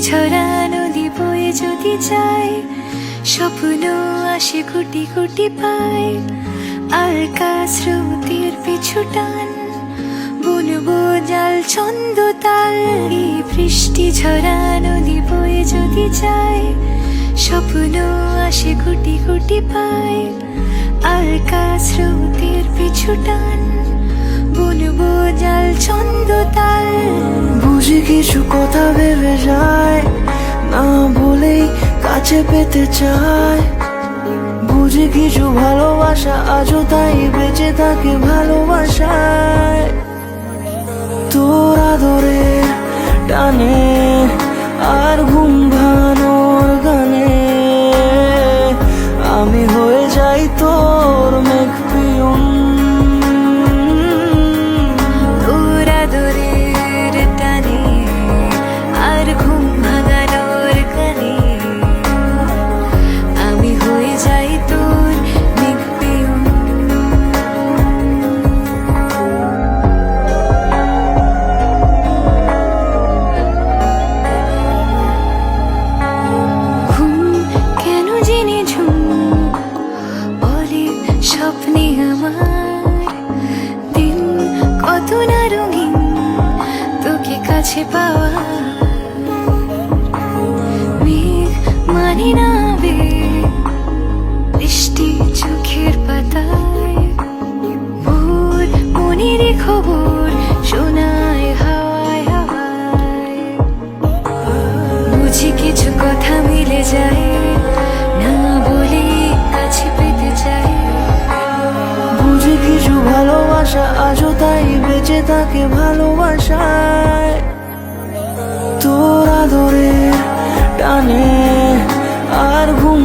ঝরা নদী বয়ে যদি যায়, স্বপ্ন আসে কোটি কোটি পায়। আর স্রোতের পিছু টান, বুনবো জাল ছন্দ তাল। এই বৃষ্টি ঝরা নদী বয়ে যদি যায়, স্বপ্ন আসে কোটি কোটি পায়। আর স্রোতের পিছু টান, বুনবো জাল ছন্দ তাল। বুঝি কিছু কথা ভেবে যায়, না বলেই কাছে পেতে চায়। বুঝি কিছু ভালোবাসা আজও তাই বেঁচে থাকে ভালোবাসায়। তোর আদরের টানে আর ঘুম ভাঙানোর গানে, আমি হয়ে যাই তোর মেঘ পিয়ন। তোর আদরের টানে আর ঘুম ভাঙানোর গানে, আমি হয়ে যাই তোর মেঘ পিয়ন। ঘুম কেন জেনে ঝুম বলে স্বপ্নে আমার, দিন কত না রঙিন তোকে কাছে পাওয়া। মেঘ মানে না আবেগ, বৃষ্টি চোখের পাতায়। ভোর মনের খবর শোনায় হাওয়ায় হাওয়ায়। বুঝি কিছু কথা মিলে যায়, না বলে কাছে পেতে চাই। বুঝি কিছু ভালোবাসা আজও তাই বেঁচে থাকে ভালোবাসায়। তোর আদরের টানে আর ঘুম